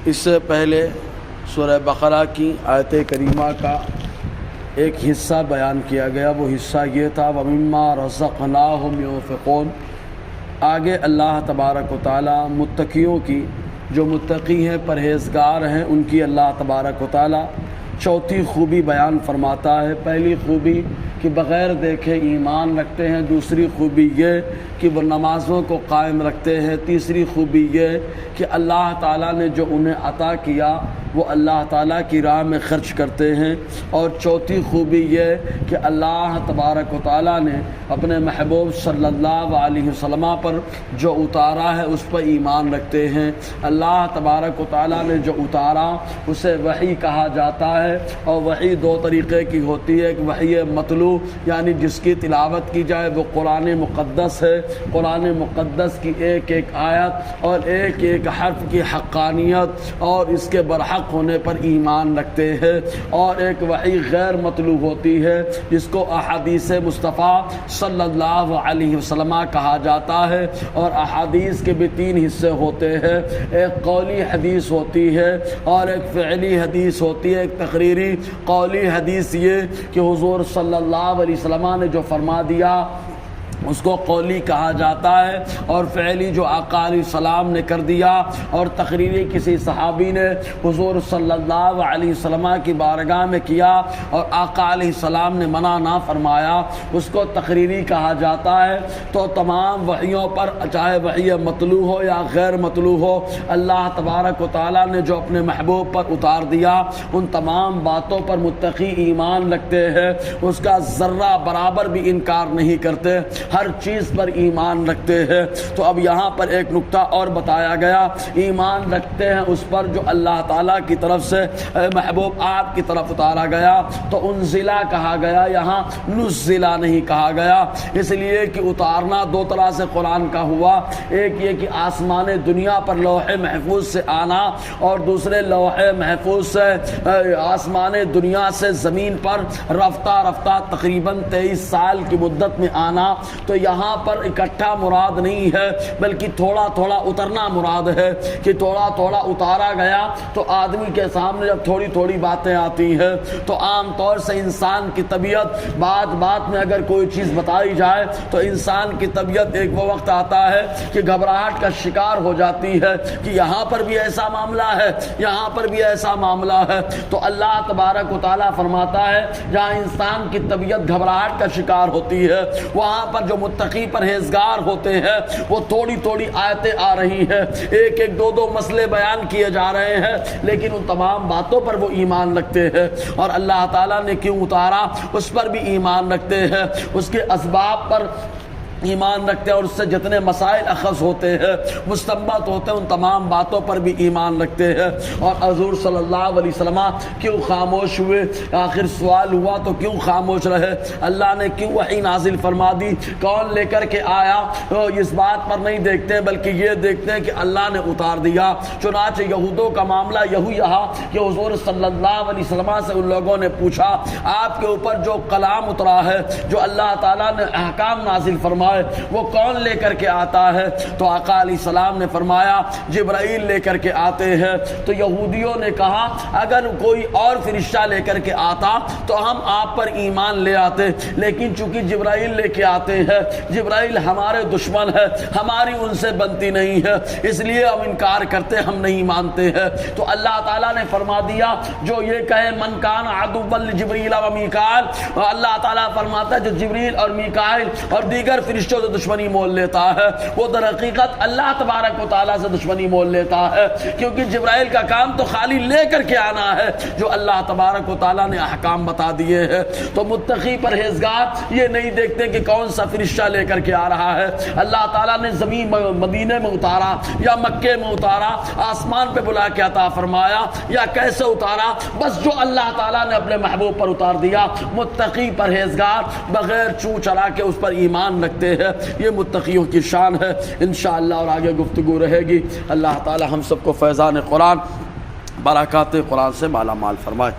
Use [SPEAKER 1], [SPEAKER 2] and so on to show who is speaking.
[SPEAKER 1] اس سے پہلے سورہ بقرہ کی آیت کریمہ کا ایک حصہ بیان کیا گیا، وہ حصہ یہ تھا وَمِمَّا رَزَقْنَاهُمْ يُنْفِقُونَ۔ آگے اللہ تبارک و تعالیٰ متقیوں کی، جو متقی ہیں پرہیزگار ہیں، ان کی اللہ تبارک و تعالیٰ چوتھی خوبی بیان فرماتا ہے۔ پہلی خوبی کہ بغیر دیکھے ایمان رکھتے ہیں، دوسری خوبی یہ کہ وہ نمازوں کو قائم رکھتے ہیں، تیسری خوبی یہ کہ اللہ تعالیٰ نے جو انہیں عطا کیا وہ اللہ تعالیٰ کی راہ میں خرچ کرتے ہیں، اور چوتھی خوبی یہ کہ اللہ تبارک و تعالیٰ نے اپنے محبوب صلی اللہ علیہ وسلم پر جو اتارا ہے اس پر ایمان رکھتے ہیں۔ اللہ تبارک و تعالیٰ نے جو اتارا اسے وحی کہا جاتا ہے، اور وحی دو طریقے کی ہوتی ہے۔ ایک وحی مطلوع یعنی جس کی تلاوت کی جائے، وہ قرآن مقدس ہے، قرآن مقدس کی ایک ایک آیت اور ایک ایک حرف کی حقانیت اور اس کے برحق ہونے پر ایمان رکھتے ہیں۔ اور ایک وحی غیر مطلوع ہوتی ہے جس کو احادیث مصطفیٰ صلی اللہ علیہ وسلم کہا جاتا ہے، اور احادیث کے بھی تین حصے ہوتے ہیں، ایک قولی حدیث ہوتی ہے اور ایک فعلی حدیث ہوتی ہے۔ ایک تقریری قولی حدیث یہ کہ حضور صلی اللہ علیہ وسلم نے جو فرما دیا اس کو قولی کہا جاتا ہے، اور فعلی جو آقا علیہ السلام نے کر دیا اور تقریری کسی صحابی نے حضور صلی اللہ علیہ وسلم کی بارگاہ میں کیا اور آقا علیہ السلام نے منع نہ فرمایا، اس کو تقریری کہا جاتا ہے۔ تو تمام وحیوں پر، چاہے وحی مطلوع ہو یا غیر مطلوع ہو، اللہ تبارک و تعالیٰ نے جو اپنے محبوب پر اتار دیا ان تمام باتوں پر متقی ایمان رکھتے ہیں، اس کا ذرہ برابر بھی انکار نہیں کرتے، ہر چیز پر ایمان رکھتے ہیں۔ تو اب یہاں پر ایک نکتہ اور بتایا گیا، ایمان رکھتے ہیں اس پر جو اللہ تعالیٰ کی طرف سے محبوب آپ کی طرف اتارا گیا، تو انزلہ کہا گیا، یہاں نزلہ نہیں کہا گیا، اس لیے کہ اتارنا دو طرح سے قرآن کا ہوا، ایک یہ کہ آسمان دنیا پر لوح محفوظ سے آنا، اور دوسرے لوح محفوظ سے آسمان دنیا سے زمین پر رفتہ رفتہ تقریباً 23 سال کی مدت میں آنا۔ تو یہاں پر اکٹھا مراد نہیں ہے بلکہ تھوڑا تھوڑا اترنا مراد ہے، کہ تھوڑا تھوڑا اتارا گیا۔ تو آدمی کے سامنے جب تھوڑی تھوڑی باتیں آتی ہیں تو عام طور سے انسان کی طبیعت، بات میں اگر کوئی چیز بتائی جائے تو انسان کی طبیعت ایک وہ وقت آتا ہے کہ گھبراہٹ کا شکار ہو جاتی ہے کہ یہاں پر بھی ایسا معاملہ ہے، یہاں پر بھی ایسا معاملہ ہے۔ تو اللہ تبارک و تعالیٰ فرماتا ہے جہاں انسان کی طبیعت گھبراہٹ کا شکار ہوتی ہے، وہاں پر جو متقی پرہیزگار ہوتے ہیں وہ تھوڑی تھوڑی آیتیں آ رہی ہیں، ایک ایک دو دو مسئلے بیان کیے جا رہے ہیں، لیکن ان تمام باتوں پر وہ ایمان رکھتے ہیں، اور اللہ تعالیٰ نے کیوں اتارا اس پر بھی ایمان رکھتے ہیں، اس کے اسباب پر ایمان رکھتے ہیں، اور اس سے جتنے مسائل اخذ ہوتے ہیں، مستنبط ہوتے ہیں، ان تمام باتوں پر بھی ایمان رکھتے ہیں۔ اور حضور صلی اللہ علیہ وسلم کیوں خاموش ہوئے؟ آخر سوال ہوا تو کیوں خاموش رہے؟ اللہ نے کیوں وحی نازل فرما دی؟ کون لے کر کے آیا؟ اس بات پر نہیں دیکھتے بلکہ یہ دیکھتے ہیں کہ اللہ نے اتار دیا۔ چنانچہ یہودوں کا معاملہ یہاں کہ حضور صلی اللہ علیہ وسلم سے ان لوگوں نے پوچھا آپ کے اوپر جو کلام اترا ہے، جو اللہ تعالیٰ نے احکام نازل فرمائے، وہ کون لے کر کے آتا ہے؟ تو آقا علیہ السلام نے فرمایا جبرائیل لے کر کے آتے ہیں۔ تو یہودیوں نے کہا اگر کوئی اور فرشتہ لے کر کے آتا تو ہم آپ پر ایمان لے آتے، لیکن چونکہ جبرائیل لے کے آتے ہیں، جبرائیل ہمارے دشمن ہے، ہماری ان سے بنتی نہیں ہے، اس لیے ہم انکار کرتے، ہم نہیں مانتے ہیں۔ تو اللہ تعالیٰ نے فرما دیا جو یہ کہے من کان عدوا لجبریل و میکائیل، اللہ تعالیٰ فرماتا ہے جو جبریل اور میکائیل اور دیگر فرشتوں سے دشمنی مول لیتا ہے وہ در حقیقت اللہ تبارک و تعالیٰ سے دشمنی مول لیتا ہے، کیونکہ جبرائیل کا کام تو خالی لے کر کے آنا ہے جو اللہ تبارک و تعالیٰ نے احکام بتا دیے ہیں۔ تو متقی پرہیزگار یہ نہیں دیکھتے کہ کون سا فرشتہ لے کر کے آ رہا ہے، اللہ تعالیٰ نے زمین مدینے میں اتارا یا مکے میں اتارا، آسمان پہ بلا کے عطا فرمایا یا کیسے اتارا، بس جو اللہ تعالیٰ نے اپنے محبوب پر اتار دیا۔ متقی پرہیزگار بغیر چوں چلا کے اس پر ایمان رکھتے ہیں، یہ متقیوں کی شان ہے۔ انشاءاللہ اور آگے گفتگو رہے گی۔ اللہ تعالی ہم سب کو فیضان قرآن، برکات قرآن سے مالا مال فرمائے۔